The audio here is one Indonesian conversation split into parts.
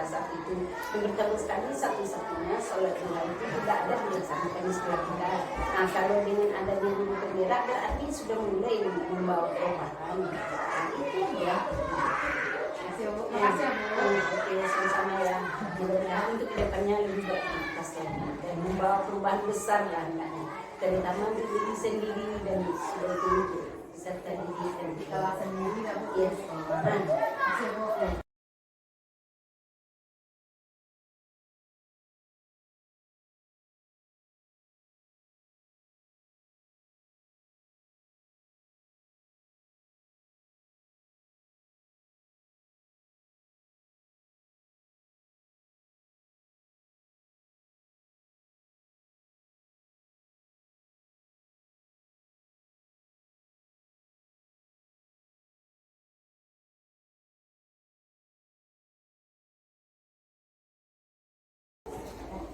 saat itu bertemu sekali satu-satunya sholat duha itu tidak ada dilaksanakan di sekolah kita. Nah kalau dengan adanya guru penggerak berarti sudah mulai membawa perubahan. Nah itu ya. Makasih Bu. Oke, sama-sama ya. Mudah-mudahan untuk kedepannya lebih beraktivitas lagi dan membawa perubahan besar lah anaknya, terutama untuk diri sendiri dan sudah itu serta didikan Kalau sendiri nggak Bu? ya. Makasih Bu.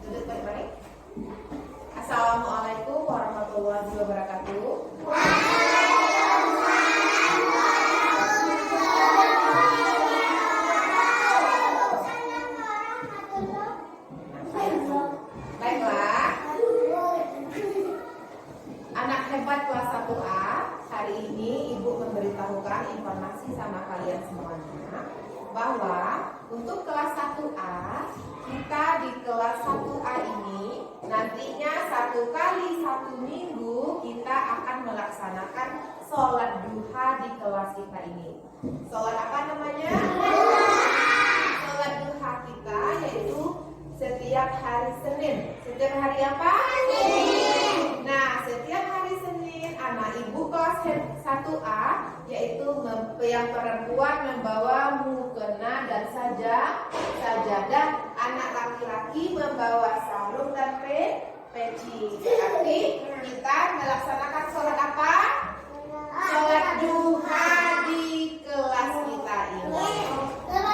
Duduk baik-baik. Assalamualaikum warahmatullahi wabarakatuh. Baiklah, anak hebat kelas 1A, hari ini Ibu memberitahukan informasi sama kalian semuanya bahwa untuk kelas 1A, kita di kelas 1A ini nantinya 1 kali 1 minggu kita akan melaksanakan sholat duha di kelas kita ini. Sholat apa namanya? Sholat duha kita yaitu setiap hari Senin. Setiap hari apa? Senin. Nah, setiap hari Senin anak ibu kelas 1A yaitu yang perempuan membawa mukena dan sajadah, anak laki-laki membawa sarung dan peci. Berarti kita melaksanakan sholat apa? Sholat duha di kelas kita ini. Nah,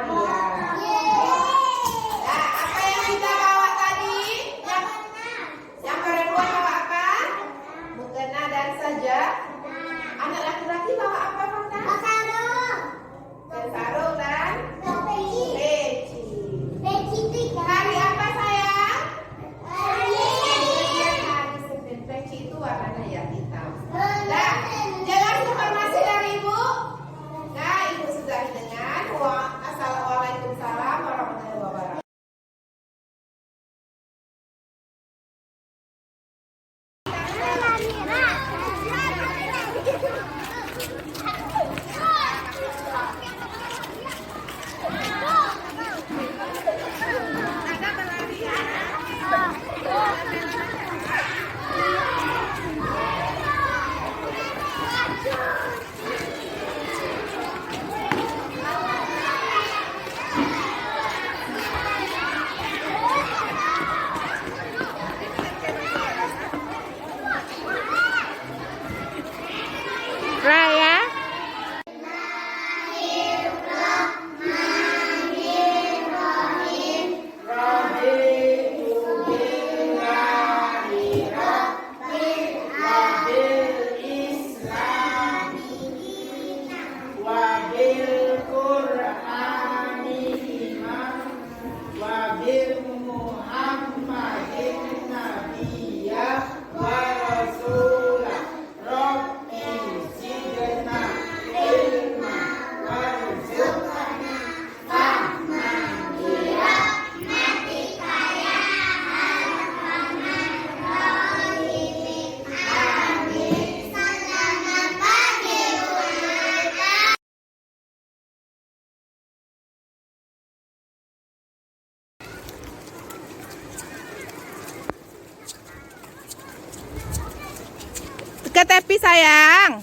iya. Nah, apa yang kita bawa tadi? Yang perempuan bawa apa? Mukena dan sajadah. Anak laki-laki bawa apa, Fanta? Sarung dan peci. Hari apa sayang? Hari Senin. Peci itu warnanya ya hitam. Nah, jelas informasi dari Ibu? Nah, Ibu sudah dengan Assalamualaikum warahmatullahi wabarakatuh. Raya. Ke tepi sayang.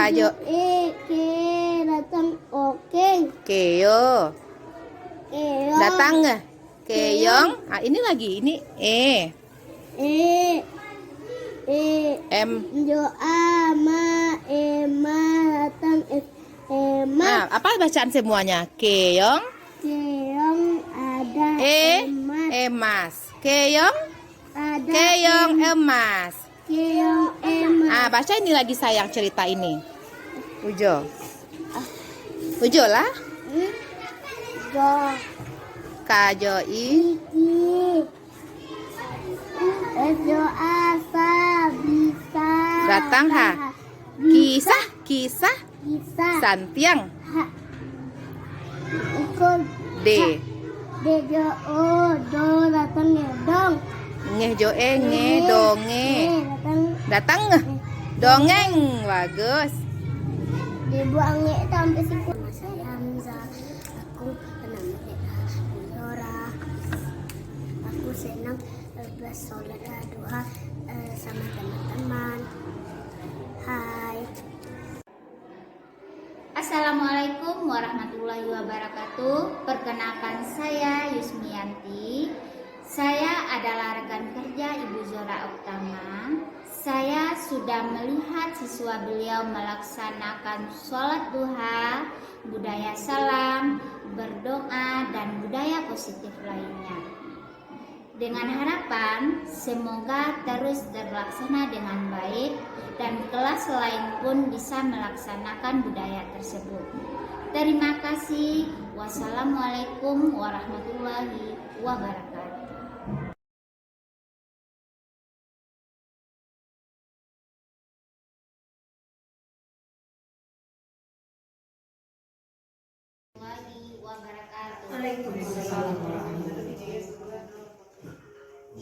Kajo ke datang oke. Keo. Keo. Datang nggak? Keyong. Ah, ini lagi. Ini E. M. Doa ma ema datang ema. Nah, apa bacaan semuanya? Keyong. Keong ada emas. Emas. Keyong. Ada Keyong emas. keong emas. Ah, baca ini lagi sayang cerita ini. Ujo. Ujo lah. Do Kajo i. iki. Doa sa bisa. Datang ha. Kisah. Kisah. Bisa. Santiang. Ha. Ikut D. dejo o do datang ya dong. Ngeh jo nge donge. Datang Datang nggak? Dongeng. Bagus. dibuang itu sampai siku. Nama saya Hamza. Aku bernama Zora. Aku senang bersolat duha sama teman-teman. Hai. Assalamualaikum warahmatullahi wabarakatuh. Perkenalkan saya Yusmianti. Saya adalah rekan kerja Ibu Zora Oktama. Saya sudah melihat siswa beliau melaksanakan sholat duha, budaya salam, berdoa, dan budaya positif lainnya. Dengan harapan semoga terus terlaksana dengan baik dan kelas lain pun bisa melaksanakan budaya tersebut. Terima kasih. Wassalamualaikum warahmatullahi wabarakatuh.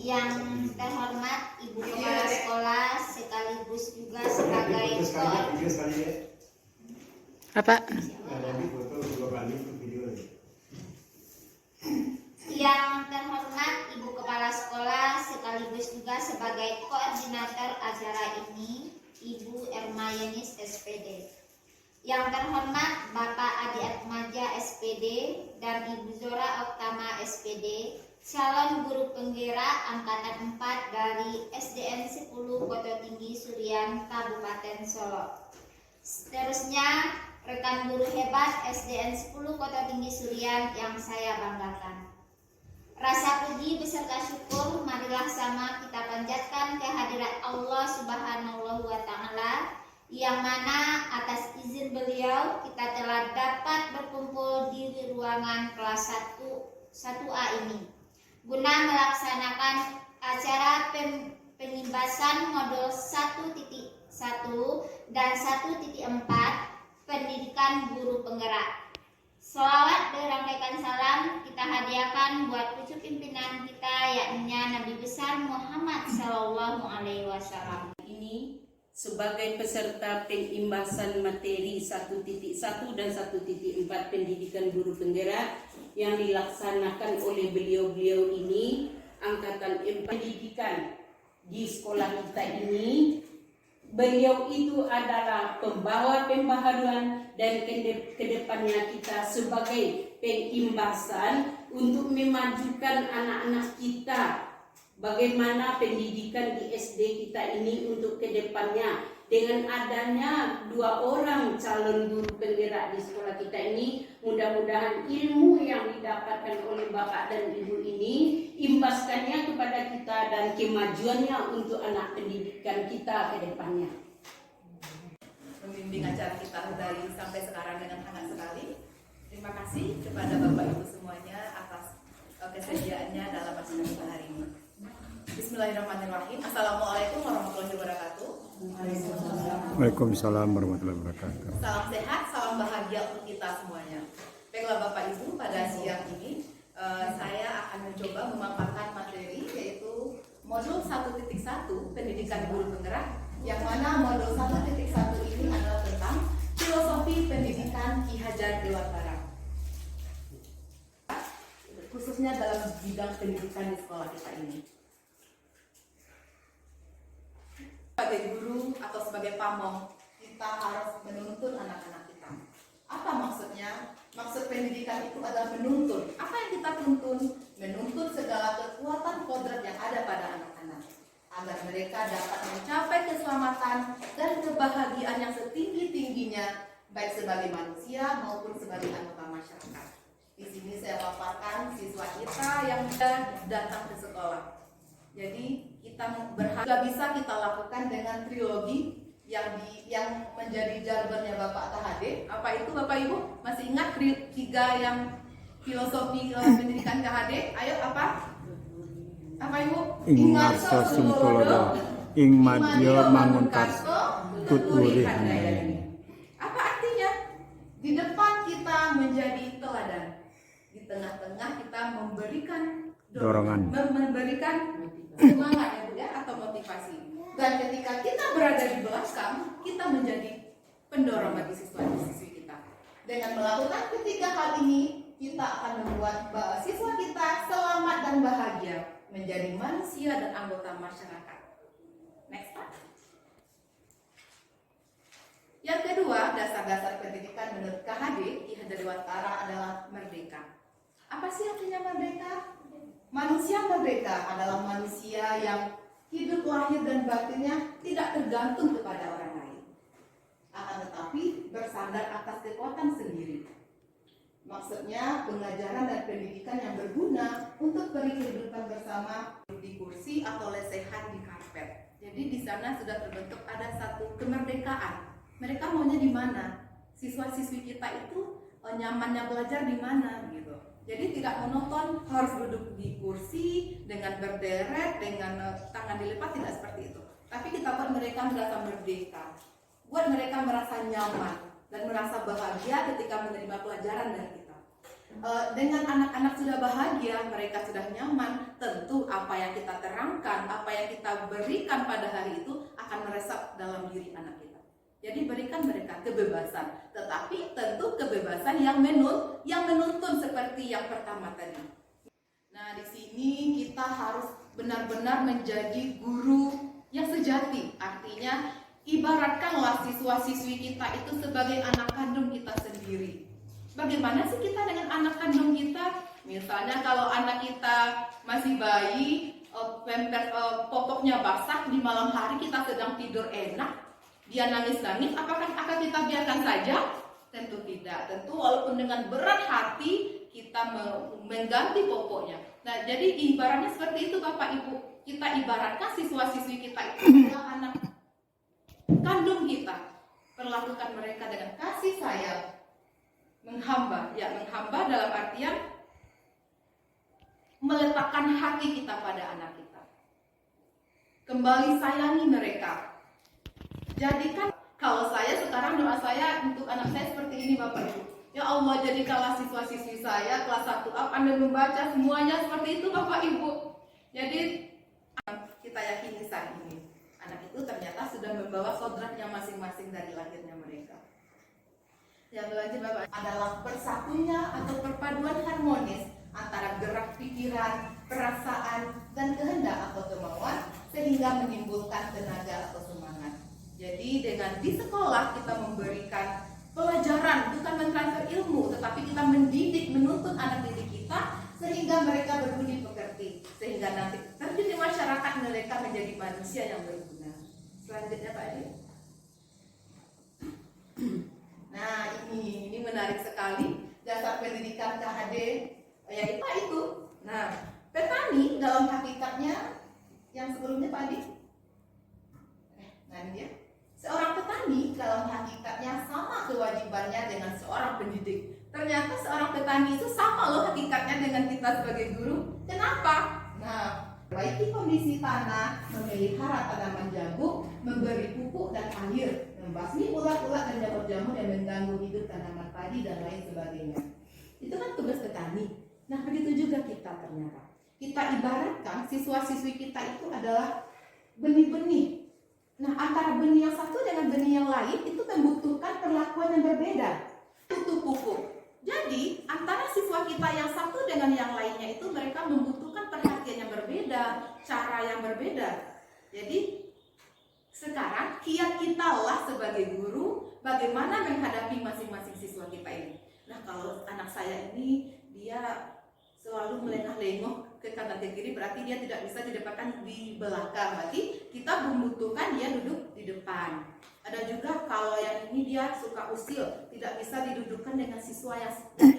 Yang terhormat Ibu Kepala Sekolah sekaligus juga sebagai Apa? Yang terhormat Ibu Kepala Sekolah sekaligus juga sebagai koordinator acara ini, Ibu Ermayenis SPD. Yang terhormat Bapak Adi Atmaja SPD dan Ibu Zora Oktama SPD, calon guru penggerak angkatan 4 dari SDN 10 Kota Tinggi Surian, Kabupaten Solo. Seterusnya, rekan guru hebat SDN 10 Kota Tinggi Surian yang saya banggakan. Rasa puji beserta syukur marilah sama kita panjatkan kehadirat Allah Subhanahu wa Ta'ala, yang mana atas izin beliau kita telah dapat berkumpul di ruangan kelas 1A ini guna melaksanakan acara penyimbasan modul 1.1 dan 1.4 pendidikan guru penggerak. Selawat berangkaikan salam kita hadiahkan buat pucuk pimpinan kita, yakni Nabi besar Muhammad Sallallahu Alaihi Wasallam. Ini sebagai peserta pengimbasan materi 1.1 dan 1.4 pendidikan guru penggerak yang dilaksanakan oleh beliau-beliau ini, angkatan 4 pendidikan di sekolah kita ini. Beliau itu adalah pembawa pembaharuan dan kedepannya kita sebagai pengimbasan untuk memajukan anak-anak kita. Bagaimana pendidikan di SD kita ini untuk kedepannya, dengan adanya 2 orang calon guru penggerak di sekolah kita ini, mudah-mudahan ilmu yang didapatkan oleh Bapak dan Ibu ini imbaskannya kepada kita dan kemajuannya untuk anak pendidikan kita ke depannya. Membimbing acara kita dari sampai sekarang dengan hangat sekali. Terima kasih kepada Bapak Ibu semuanya atas kesediaannya dalam acara kita hari ini. Bismillahirrahmanirrahim. Assalamualaikum warahmatullahi wabarakatuh. Waalaikumsalam warahmatullahi wabarakatuh. Salam sehat, salam bahagia untuk kita semuanya. Baiklah Bapak Ibu, pada siang ini saya akan mencoba memaparkan materi yaitu modul 1.1 pendidikan guru penggerak, yang mana modul 1.1 ini adalah tentang filosofi pendidikan Ki Hajar Dewantara, khususnya dalam bidang pendidikan di sekolah kita ini. Sebagai guru atau sebagai pamong, kita harus menuntun anak-anak kita. Apa maksudnya? Maksud pendidikan itu adalah menuntun. Apa yang kita tuntun? Menuntun segala kekuatan kodrat yang ada pada anak-anak, agar mereka dapat mencapai keselamatan dan kebahagiaan yang setinggi-tingginya, baik sebagai manusia maupun sebagai anggota masyarakat. Di sini saya paparkan siswa kita yang datang ke sekolah. Jadi kita berharap bisa kita lakukan dengan trilogi yang menjadi jargonnya Bapak KHD. Apa itu Bapak Ibu? Masih ingat tiga yang filosofi pendidikan KHD? Ayo apa? Apa Ibu? Ing Marso Sumtulodo, Ing Madyo Mangunkarso, Tutwuri Handayani. Apa artinya? Di depan kita menjadi teladan, di tengah-tengah kita memberikan Dorongan. memberikan semangat ya Bu ya, atau motivasi. Dan ketika kita berada di belakang, kita menjadi pendorong bagi siswa-siswi kita. Dengan melakukan ketiga hal ini, kita akan membuat siswa kita selamat dan bahagia, menjadi manusia dan anggota masyarakat. Next Pak. Yang kedua, dasar-dasar pendidikan menurut KHD Ki Hajar Dewantara adalah merdeka. Apa sih artinya merdeka? Manusia merdeka adalah manusia yang hidup lahir dan batinnya tidak tergantung kepada orang lain, akan tetapi bersandar atas kekuatan sendiri. Maksudnya pengajaran dan pendidikan yang berguna untuk beri kehidupan bersama di kursi atau lesehan di karpet. Jadi di sana sudah terbentuk ada satu kemerdekaan. Mereka maunya di mana? Siswa-siswi kita itu nyamannya belajar di mana gitu. Jadi tidak monoton harus duduk di kursi dengan berderet, dengan tangan dilipat, tidak seperti itu. Tapi kita buat mereka merasa merdeka, buat mereka merasa nyaman dan merasa bahagia ketika menerima pelajaran dari kita. Dengan anak-anak sudah bahagia, mereka sudah nyaman, tentu apa yang kita terangkan, apa yang kita berikan pada hari itu akan meresap dalam diri anak kita. Jadi berikan mereka kebebasan, tetapi tentu kebebasan yang menuntun seperti yang pertama tadi. Nah, di sini kita harus benar-benar menjadi guru yang sejati. Artinya, ibaratkanlah siswa-siswi kita itu sebagai anak kandung kita sendiri. Bagaimana sih kita dengan anak kandung kita? Misalnya kalau anak kita masih bayi, popoknya basah, di malam hari kita sedang tidur enak, dia nangis-nangis, apakah akan kita biarkan saja? Tentu tidak. Tentu walaupun dengan berat hati kita mengganti popoknya. Nah, jadi ibaratnya seperti itu Bapak Ibu. Kita ibaratkan siswa-siswi kita itu adalah anak kandung kita. Perlakukan mereka dengan kasih sayang. Menghamba dalam artian meletakkan hati kita pada anak kita. Kembali sayangi mereka. Jadikan, kalau saya sekarang doa saya untuk anak saya seperti ini Bapak Ibu. Ya Allah, jadikanlah siswa-siswi saya kelas 1A pandai membaca, semuanya seperti itu Bapak Ibu. Jadi kita yakini saat ini anak itu ternyata sudah membawa kodratnya masing-masing dari lahirnya mereka. Yang selanjutnya Bapak adalah bersatunya atau perpaduan harmonis antara gerak pikiran, perasaan, dan kehendak atau kemauan sehingga menimbulkan tenaga atau semangat. Jadi dengan di sekolah kita memberikan pelajaran, bukan mentransfer ilmu, tetapi kita mendidik, menuntun anak didik kita sehingga mereka berbudi pekerti, sehingga nanti terjun di masyarakat mereka menjadi manusia yang berguna. Selanjutnya Pak Adi. Nah ini menarik sekali dasar pendidikan KHD yaitu itu. Nah petani dalam hakikatnya yang sebelumnya Pak Adi. Nah ini dia. Seorang petani dalam hakikatnya sama kewajibannya dengan seorang pendidik. Ternyata seorang petani itu sama loh hakikatnya dengan kita sebagai guru. Kenapa? Nah, perbaiki kondisi tanah, memelihara tanaman jambu, memberi pupuk dan air, membasmi ulat-ulat dan jamur-jamur yang mengganggu hidup tanaman padi dan lain sebagainya. Itu kan tugas petani. Nah, begitu juga kita ternyata. Kita ibaratkan siswa-siswi kita itu adalah benih-benih. Nah, antara benih yang satu dengan benih yang lain itu membutuhkan perlakuan yang berbeda. Tutup pupuk. Jadi, antara siswa kita yang satu dengan yang lainnya itu mereka membutuhkan perhatian yang berbeda, cara yang berbeda. Jadi, Sekarang kiat kita lah sebagai guru bagaimana menghadapi masing-masing siswa kita ini. Nah, kalau anak saya ini dia selalu melengah-lengok ke kanan ke kiri, berarti dia tidak bisa didapatkan di belakang. Berarti kita membutuhkan dia duduk di depan. Ada juga kalau yang ini dia suka usil, tidak bisa didudukkan dengan siswa yang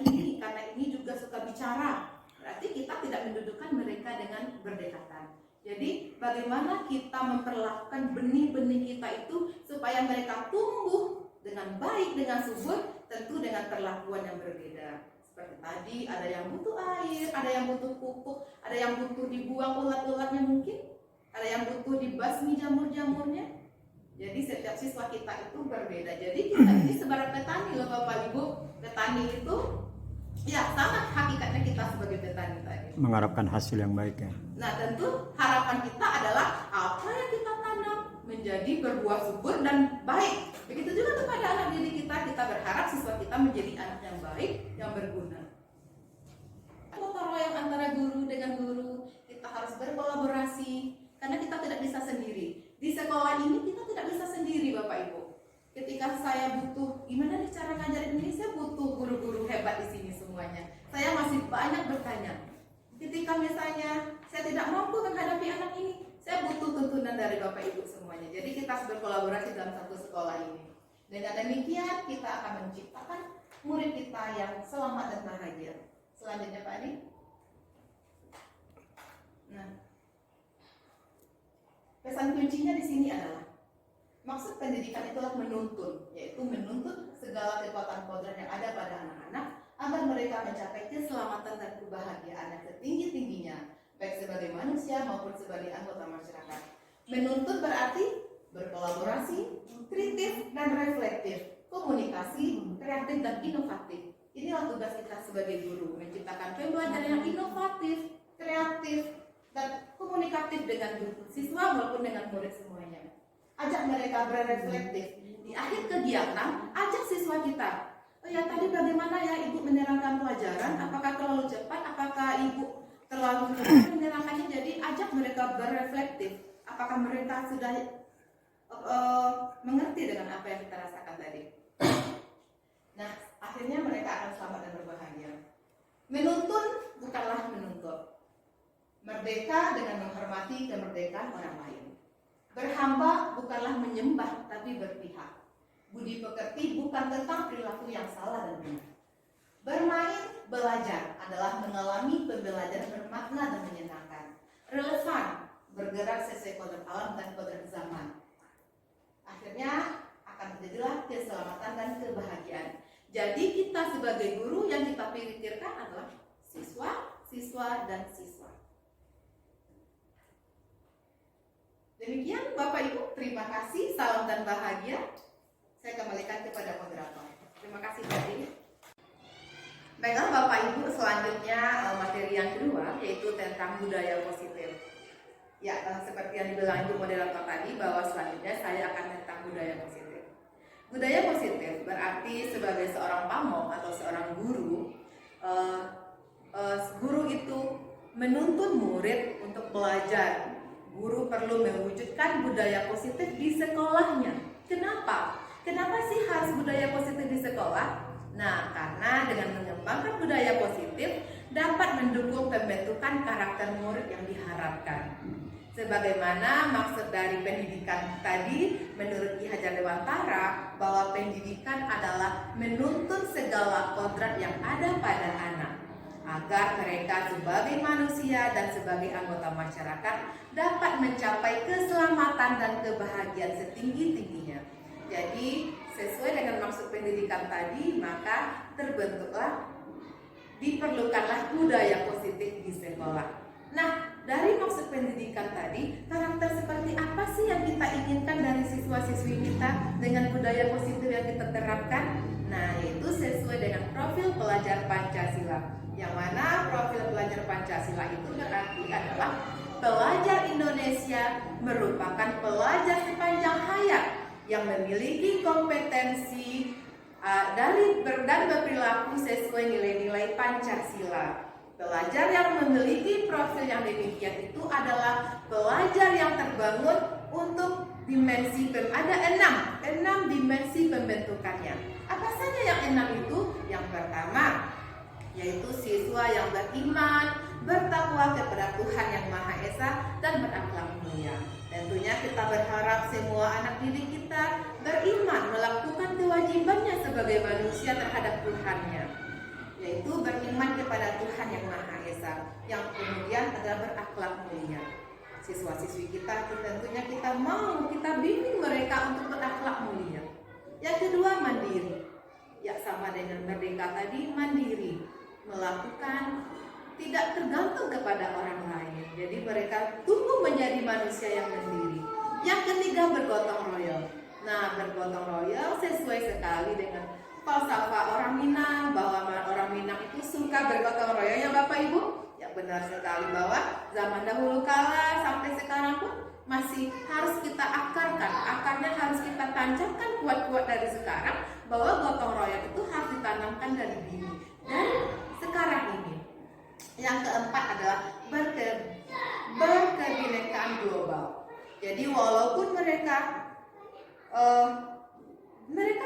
ini karena ini juga suka bicara. Berarti kita tidak mendudukkan mereka dengan berdekatan. Jadi bagaimana kita memperlakukan benih-benih kita itu supaya mereka tumbuh dengan baik, dengan subur, tentu dengan perlakuan yang berbeda. Seperti tadi, ada yang butuh air, ada yang butuh pupuk, ada yang butuh dibuang ulat-ulatnya mungkin, ada yang butuh dibasmi jamur-jamurnya. Jadi setiap siswa kita itu berbeda. Jadi kita ini sebagai petani loh Bapak Ibu. Petani itu ya sama hakikatnya kita sebagai petani tadi. Mengharapkan hasil yang baik ya. Nah tentu harapan kita adalah apa yang kita tanam menjadi berbuah subur dan baik. Begitu juga kepada anak didik kita berharap siswa kita menjadi anak yang baik, yang berguna. Gotong royong antara guru dengan guru, kita harus berkolaborasi karena kita tidak bisa sendiri. Di sekolah ini kita tidak bisa sendiri Bapak Ibu. Ketika saya butuh gimana nih cara ngajarin ini, saya butuh guru-guru hebat di sini semuanya. Saya masih banyak bertanya. Ketika misalnya saya tidak mampu menghadapi anak ini, saya butuh tuntunan dari Bapak Ibu semuanya. Jadi kita harus berkolaborasi dalam satu sekolah ini. Dengan demikian kita akan menciptakan murid kita yang selamat dan bahagia. Selanjutnya Pak Adi. Nah, pesan kuncinya di sini adalah maksud pendidikan itulah menuntun, yaitu menuntut segala kekuatan kodrat yang ada pada anak-anak agar mereka mencapai keselamatan dan kebahagiaan yang setinggi-tingginya, baik sebagai manusia maupun sebagai anggota masyarakat. Menuntut berarti berkolaborasi, kritis dan reflektif, komunikasi, kreatif dan inovatif. Inilah tugas kita sebagai guru, menciptakan pembelajaran yang inovatif, kreatif, dan komunikatif dengan siswa maupun dengan murid semuanya. Ajak mereka berreflektif. Di akhir kegiatan, ajak siswa kita. Oh ya, tadi bagaimana ya Ibu menerangkan pelajaran? Apakah terlalu cepat? Apakah Ibu terlalu cepat menerangkannya? Jadi ajak mereka berreflektif. Apakah mereka sudah mengerti dengan apa yang kita rasakan tadi? Nah, akhirnya mereka akan selamat dan berbahagia. Menuntun bukanlah menuntut. Merdeka dengan menghormati kemerdekaan orang lain. Berhamba bukanlah menyembah tapi berpihak. Budi pekerti bukan tentang perilaku yang salah dan benar. Bermain, belajar adalah mengalami pembelajaran bermakna dan menyenangkan. Relevan, bergerak sesuai kodrat alam dan kodrat zaman. Akhirnya akan terjadilah keselamatan dan kebahagiaan. Jadi kita sebagai guru yang kita pikirkan adalah siswa, siswa, dan siswa. Demikian Bapak Ibu, terima kasih, salam dan bahagia. Saya kembalikan kepada moderator. Terima kasih Pak Adi. Baiklah Bapak Ibu, selanjutnya materi yang kedua yaitu tentang budaya positif. Ya, seperti yang dibilang Ibu moderator tadi bahwa selanjutnya saya akan tentang budaya positif. Budaya positif berarti sebagai seorang pamong atau seorang guru, guru itu menuntun murid untuk belajar. Guru perlu mewujudkan budaya positif di sekolahnya. Kenapa? Kenapa sih harus budaya positif di sekolah? Nah, karena dengan mengembangkan budaya positif dapat mendukung pembentukan karakter murid yang diharapkan. Sebagaimana maksud dari pendidikan tadi, menurut Ki Hajar Dewantara, bahwa pendidikan adalah menuntun segala kodrat yang ada pada anak, agar mereka sebagai manusia dan sebagai anggota masyarakat dapat mencapai keselamatan dan kebahagiaan setinggi-tingginya. Jadi sesuai dengan maksud pendidikan tadi, maka terbentuklah, diperlukanlah budaya positif di sekolah. Nah, dari maksud pendidikan tadi, karakter seperti apa sih yang kita inginkan dari siswa-siswi kita dengan budaya positif yang kita terapkan? Nah, yaitu sesuai dengan profil pelajar Pancasila. Yang mana profil pelajar Pancasila itu berarti adalah pelajar Indonesia merupakan pelajar sepanjang hayat yang memiliki kompetensi dan berperilaku sesuai nilai-nilai Pancasila. Pelajar yang memiliki profil yang demikian itu adalah pelajar yang terbangun untuk ada enam dimensi pembentukannya. Apa saja yang 6 itu? Yang pertama, yaitu siswa yang beriman, bertakwa kepada Tuhan Yang Maha Esa, dan berakhlak mulia. Tentunya kita berharap semua anak didik kita beriman, melakukan kewajibannya sebagai manusia terhadap Tuhannya, yaitu beriman kepada Tuhan Yang Maha Esa, yang kemudian adalah berakhlak mulia. Siswa-siswi kita tentunya kita bimbing mereka untuk berakhlak mulia. Yang kedua, mandiri. Ya, sama dengan merdeka tadi, mandiri, melakukan tidak tergantung kepada orang lain. Jadi mereka tumbuh menjadi manusia yang mandiri. Yang ketiga, bergotong royong. Nah, bergotong royong sesuai sekali dengan falsafah orang Minang, bahwa orang Minang itu suka bergotong royong, ya Bapak Ibu. Ya, benar sekali bahwa zaman dahulu kala sampai sekarang pun masih harus kita akarnya harus kita tancapkan kuat-kuat dari sekarang, bahwa gotong royong itu harus ditanamkan dari dini, dari sekarang ini. Yang keempat adalah berkebinekaan global. Jadi walaupun mereka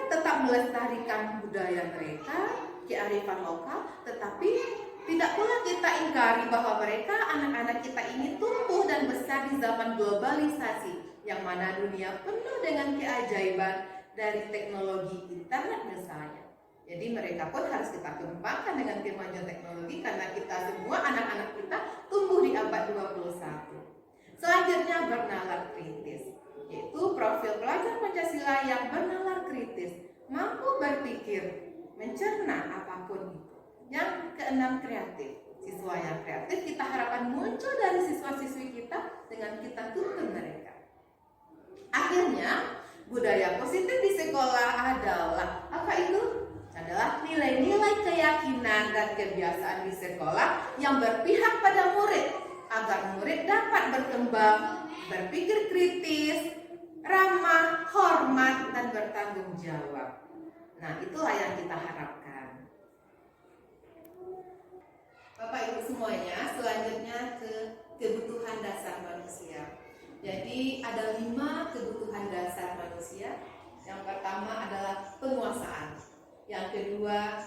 tetap melestarikan budaya mereka, kearifan lokal, tetapi tidak pula kita ingkari bahwa mereka, anak-anak kita ini tumbuh dan besar di zaman globalisasi, yang mana dunia penuh dengan keajaiban dari teknologi internet misalnya. Jadi mereka pun harus kita kembangkan dengan kemajuan teknologi, karena kita semua, anak-anak kita tumbuh di abad 21. Selanjutnya, bernalar kritis, yaitu profil pelajar Pancasila yang bernalar kritis, mampu berpikir, mencerna apapun itu. Yang keenam, kreatif. Siswa yang kreatif kita harapkan muncul dari siswa-siswi kita dengan kita tuntun mereka. Akhirnya, budaya positif di sekolah adalah apa itu? Adalah nilai-nilai keyakinan dan kebiasaan di sekolah yang berpihak pada murid, agar murid dapat berkembang, berpikir kritis, ramah, hormat, dan bertanggung jawab. Nah, itulah yang kita harapkan. Bapak Ibu semuanya, selanjutnya ke kebutuhan dasar manusia. Jadi ada 5 kebutuhan dasar manusia. Yang pertama adalah penguasaan. Yang kedua,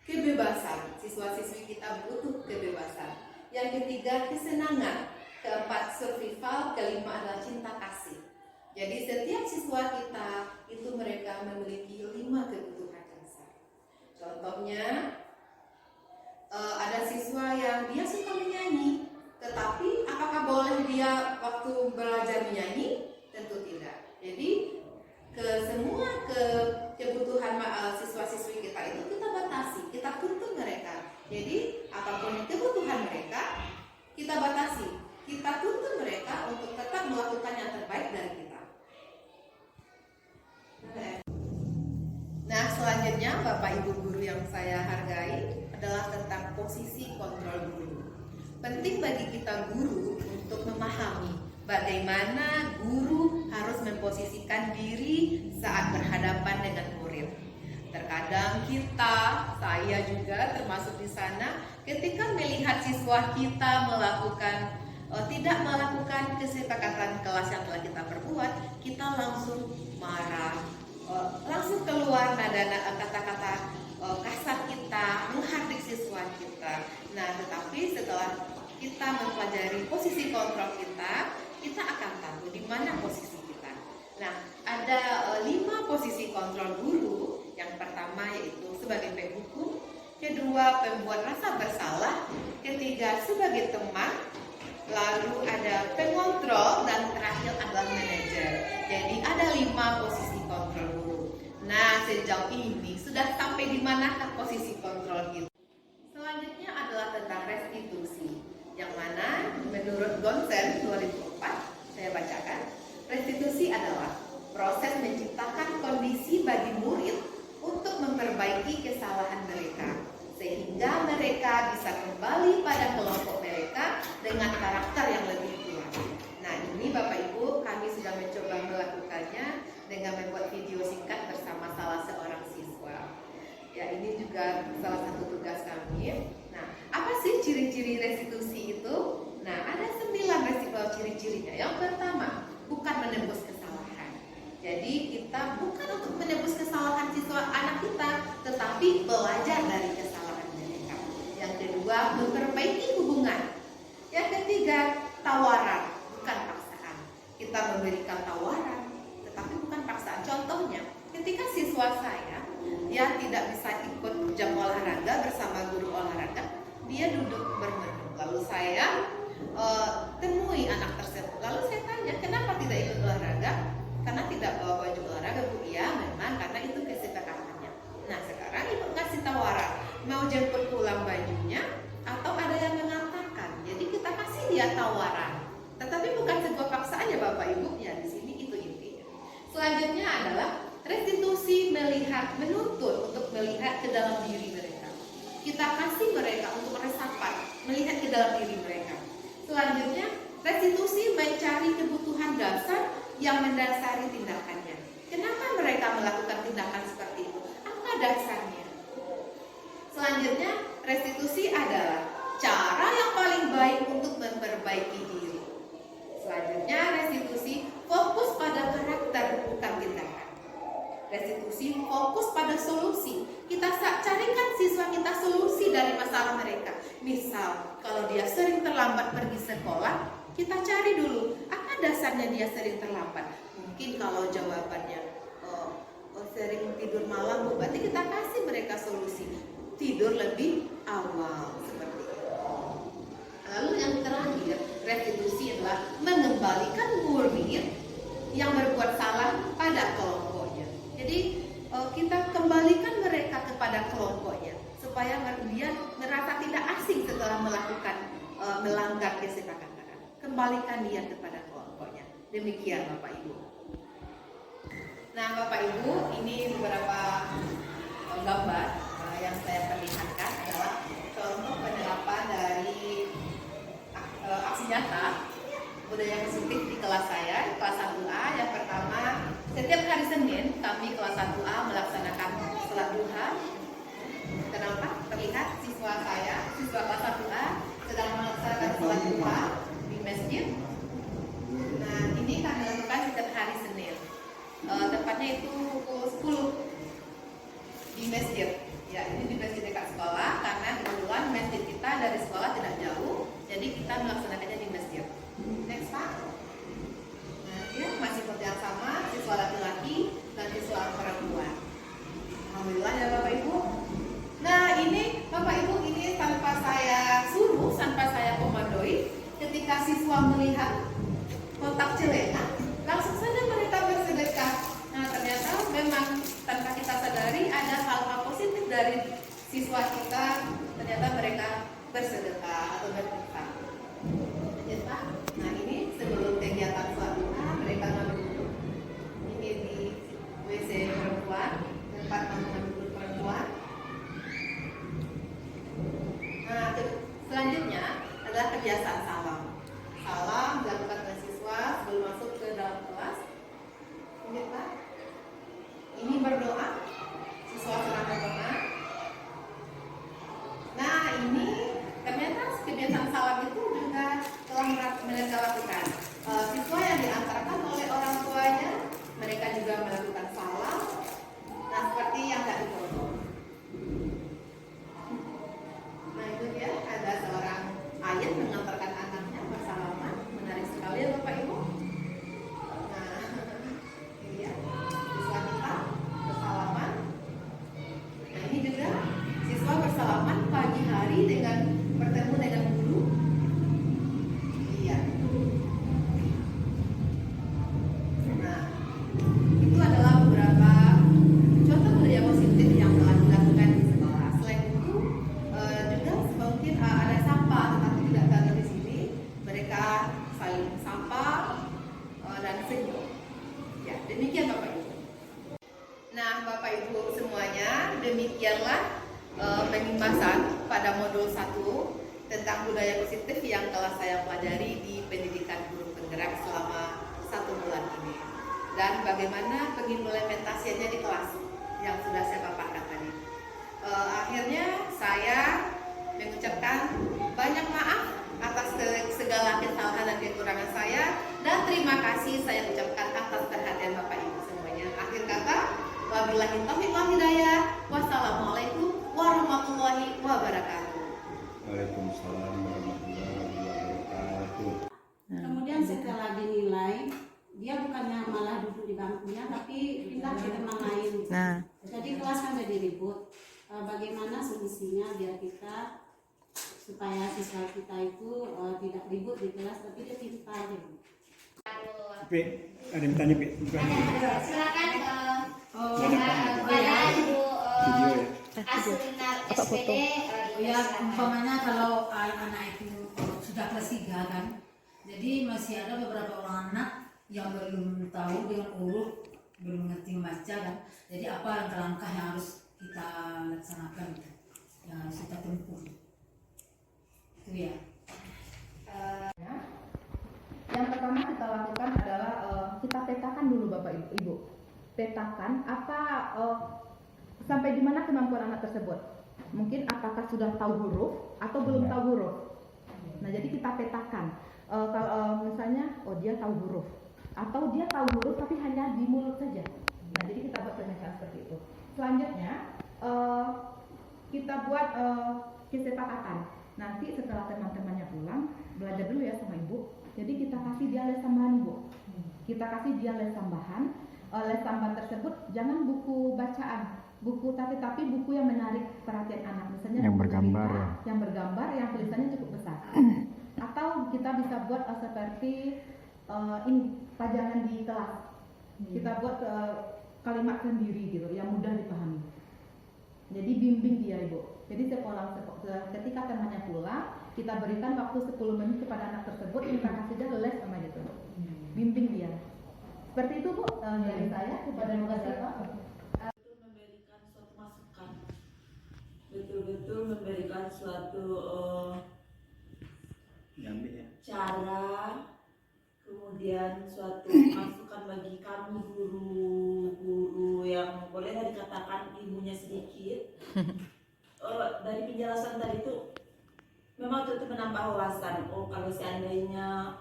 kebebasan. Siswa-siswi kita butuh kebebasan. Yang ketiga, kesenangan. Keempat, survival. Kelima adalah cinta kasih. Jadi setiap siswa kita itu mereka memiliki 5 kebutuhan dasar. Contohnya, ada siswa yang dia suka menyanyi, tetapi apakah boleh dia waktu belajar menyanyi? Tentu tidak. Jadi semua kebutuhan siswa-siswi kita itu kita batasi, kita tuntun mereka. Jadi apapun kebutuhan mereka kita batasi, kita tuntun mereka untuk tetap melakukan yang terbaik dari kita. Nah, selanjutnya Bapak Ibu guru yang saya hargai adalah tentang posisi kontrol guru. Penting bagi kita guru untuk memahami bagaimana guru harus memposisikan diri saat berhadapan dengan murid. Terkadang kita, saya juga termasuk di sana, ketika melihat siswa kita tidak melakukan kesepakatan kelas yang telah kita perbuat, kita langsung marah, langsung keluar kata-kata kasar kita, menghardik siswa kita. Nah, tetapi setelah kita mempelajari posisi kontrol kita akan tahu di mana posisi kita. Nah, ada 5 posisi kontrol guru. Yang pertama yaitu sebagai penghukum, kedua pembuat rasa bersalah, ketiga sebagai teman, lalu ada pengontrol, dan terakhir adalah manajer. Jadi ada 5 posisi kontrol guru. Nah, sejauh ini sudah sampai di manakah posisi kontrol itu? Selanjutnya adalah tentang restitusi, yang mana menurut Gonsen 2004, saya bacakan, restitusi adalah proses menciptakan kondisi bagi murid untuk memperbaiki kesalahan mereka, sehingga mereka bisa kembali pada kelompok mereka dengan karakter yang lebih kuat. Nah, ini Bapak Ibu, kami sudah mencoba melakukannya dengan membuat video singkat bersama salah seorang siswa. Ya, ini juga salah satu tugas kami. Nah, apa sih ciri-ciri restitusi itu? Nah, ada 9 ciri-cirinya. Yang pertama, bukan menembus kesalahan. temui anak tersebut. Lalu saya tanya, kenapa tidak ikut olahraga? Karena tidak bawa baju olahraga, Bu. Iya, memang karena itu kesepakatannya. Nah, sekarang ibu kasih tawaran, mau jemput pulang bajunya atau ada yang mengatakan. Jadi kita kasih dia tawaran. Tetapi bukan sebuah paksaan ya Bapak Ibu. Ya di sini itu intinya. Selanjutnya adalah restitusi melihat, menuntut untuk melihat ke dalam diri mereka. Kita kasih mereka untuk resapan, melihat ke dalam diri mereka. Selanjutnya, restitusi mencari kebutuhan dasar yang mendasari tindakannya. Kenapa mereka melakukan tindakan seperti itu? Apa dasarnya? Selanjutnya, restitusi adalah cara yang paling baik untuk memperbaiki diri. Selanjutnya, restitusi fokus pada karakter, bukan tindakan. Restitusi fokus pada solusi. Kita carikan siswa kita solusi dari masalah mereka. Misal, kalau dia sering terlambat pergi sekolah, kita cari dulu apa dasarnya dia sering terlambat. Mungkin kalau jawabannya sering tidur malam, Bu, berarti kita kasih mereka solusi. Tidur lebih awal seperti itu. Lalu yang terakhir, restitusi adalah mengembalikan murid yang berbuat salah pada kelompoknya. Jadi kita kembalikan mereka kepada kelompoknya supaya dia merasa tidak asing setelah melakukan melanggar kesepakatan. Kembalikan dia kepada kelompoknya. Demikian Bapak Ibu. Nah Bapak Ibu, ini beberapa gambar yang saya perlihatkan adalah contoh penerapan dari aksi nyata budaya positif di kelas saya, kelas 1A. Yang pertama, setiap hari Senin kami kelas 1A melaksanakan sholat duha. Kenapa? Terlihat siswa saya, siswa kelas 1A sedang melaksanakan sholat duha di masjid. Nah, ini kami lakukan setiap hari Senin. Tepatnya itu pukul 10 di masjid. Ya, ini di masjid dekat sekolah karena kebetulan masjid kita dari sekolah tidak jauh, jadi kita melaksanakannya di masjid. Next Pak. Nah, ya masih seperti yang sama, siswa laki-laki dan siswa perempuan. Alhamdulillah ya Bapak Ibu. Nah, ini Bapak Ibu, ini tanpa saya suruh, tanpa saya komandoi, ketika siswa melihat kotak celengan, langsung saja mereka bersedekah. Nah, ternyata memang tanpa kita sadari ada hal-hal positif dari siswa kita, ternyata mereka bersedekah atau berinfak. Lanjut Pak. Nah, ini sebelum kegiatan sholat duha mereka duduk. Ini di WC perempuan, tempat duduk perempuan. Nah, selanjutnya adalah kebiasaan salam. Salam dilakukan oleh siswa sebelum masuk ke dalam kelas. Lanjut Pak. Ini berdoa, siswa sedang berdoa. Nah, ini ternyata kebiasaan salam itu juga telah mereka lakukan. Siswa yang diantarkan oleh orang tuanya, mereka juga melakukan salam. Nah, seperti yang tadi foto. Nah, itu dia ada seorang ayah mengantarkan anaknya bersalaman, menarik sekali ya Bapak Ibu. Nah, ini ya, siswa kita bersalaman. Nah, ini juga siswa bersalaman pagi hari dengan bertemu dengan guru. Iya. Nah, itu adalah beberapa contoh budaya positif yang telah dilakukan di sekolah. Selain itu, juga mungkin ada sampah, tetapi tidak ada di sini. Mereka saling sapa dan senyum. Ya, demikian Bapak Ibu. Nah, Bapak Ibu semuanya, demikianlah pembahasan pada modul 1 tentang budaya positif yang telah saya pelajari di pendidikan guru penggerak selama 1 bulan ini, dan bagaimana pengimplementasiannya di kelas yang sudah saya paparkan tadi. Akhirnya saya mengucapkan banyak maaf atas segala kesalahan dan kekurangan saya, dan terima kasih saya ucapkan atas perhatian Bapak Ibu semuanya. Akhir kata, wabillahi taufiq wal hidayah. Wassalamualaikum warahmatullahi wabarakatuh. Waalaikumsalam warahmatullahi wabarakatuh. Kemudian setelah dinilai, dia bukannya malah duduk di bangkunya, tapi pindah ke tempat lain. Nah. Jadi kelas kan jadi ribut. Bagaimana solusinya biar kita supaya siswa kita itu tidak ribut ibu di kelas tapi dia pintar ibu. Pi, ada yang tanya Pi. Silakan Ada kepada Ibu video ya. Aslinar SPD. Ya, umpamanya kalau anak itu sudah kelas 3 kan, jadi masih ada beberapa orang anak yang belum tahu dengan huruf, belum ngerti membaca kan. Jadi apa langkah-langkah yang harus kita laksanakan, yang harus kita tempuh? Itu ya. Yang pertama kita lakukan adalah kita petakan dulu Bapak Ibu. Petakan apa sampai di mana kemampuan anak tersebut. Mungkin apakah sudah tahu huruf atau belum tahu huruf. Nah, jadi kita petakan. Kalau misalnya dia tahu huruf atau dia tahu huruf tapi hanya di mulut saja. Nah, jadi kita buat pemetaan seperti itu. Selanjutnya kita buat kesepakatan. Nanti setelah teman-temannya pulang, belajar dulu ya sama ibu. Jadi kita kasih dia les tambahan ibu. Kita kasih dia les tambahan. Les tambahan tersebut jangan buku bacaan, tapi buku yang menarik perhatian anak. Misalnya Yang buku bergambar cerita, ya? yang bergambar, yang tulisannya cukup besar. Atau kita bisa buat seperti ini pajangan di kelas. Kita buat kalimat sendiri gitu, yang mudah dipahami. Jadi bimbing dia ibu. Jadi ketika temannya pulang, kita berikan waktu 10 menit kepada anak tersebut, kita kasih dia les sama gitu. Bimbing dia. Seperti itu Bu, dari saya kepada Bapak. Memberikan suatu masukan, betul-betul memberikan suatu cara, kemudian suatu masukan bagi kami guru-guru yang boleh dikatakan ilmunya sedikit. Dari penjelasan tadi itu memang itu menambah wawasan. Kalau seandainya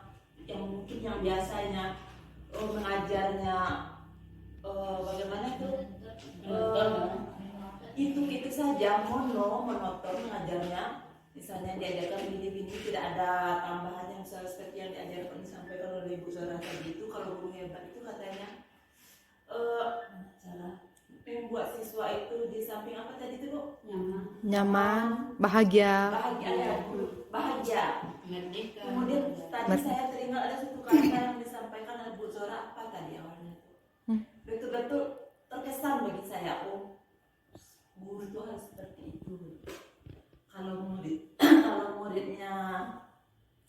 yang mungkin yang biasanya mengajarnya bagaimana tuh itu saja monoton mengajarnya, misalnya diajarkan begini tidak ada tambahan yang seperti yang diajarkan disampaikan oleh Ibu Zara tadi itu. Kalau guru hebat itu katanya membuat siswa itu di samping apa tadi itu Bu? Nyaman, bahagia. Bahagia. Kemudian tadi saya teringat ada satu kata yang disampaikan oleh Bu Zora, apa tadi awalnya itu? Betul-betul terkesan bagi saya. Guru itu harus seperti itu. Kalau muridnya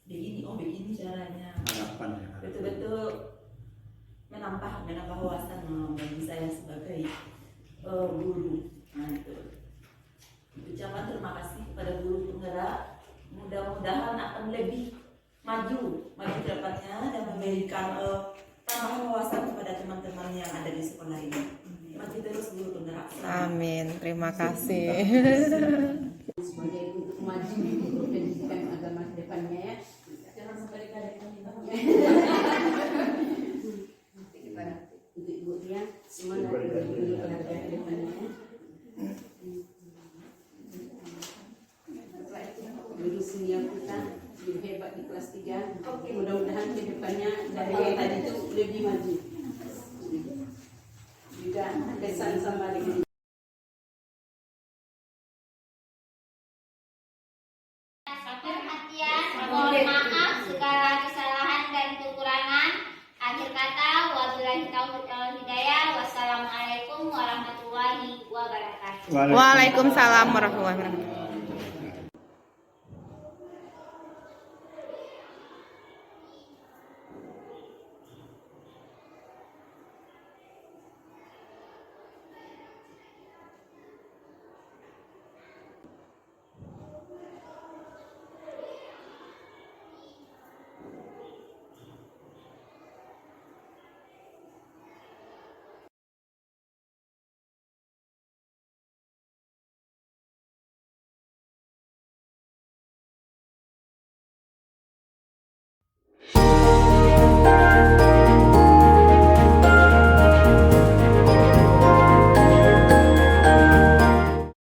begini, begini caranya. Harapan ya. Betul-betul menambah wawasan bagi saya sebagai guru. Nah itu. Ucapan terima kasih kepada guru penggerak. Mudah-mudahan akan lebih maju ke depannya dan memberikan tambahan wawasan kepada teman-teman yang ada di sekolah ini. Maju terus guru penggerak. Amin. Terima kasih. Sebagai untuk maju untuk pendidikan agama ke depannya ya. Jangan sampai untuk ibu dia semangat untuk keluarga ke depannya. Guru senior kita guru hebat di kelas 3. Mudah-mudahan ke depannya dari yang tadi itu lebih maju. Juga pesan sama dengan Perhatian, mohon maaf segala kesalahan dan kekurangan. Akhir kata, wabillahi taufiq wal hidayah. Wassalamualaikum warahmatullahi wabarakatuh. Waalaikumsalam warahmatullahi wabarakatuh.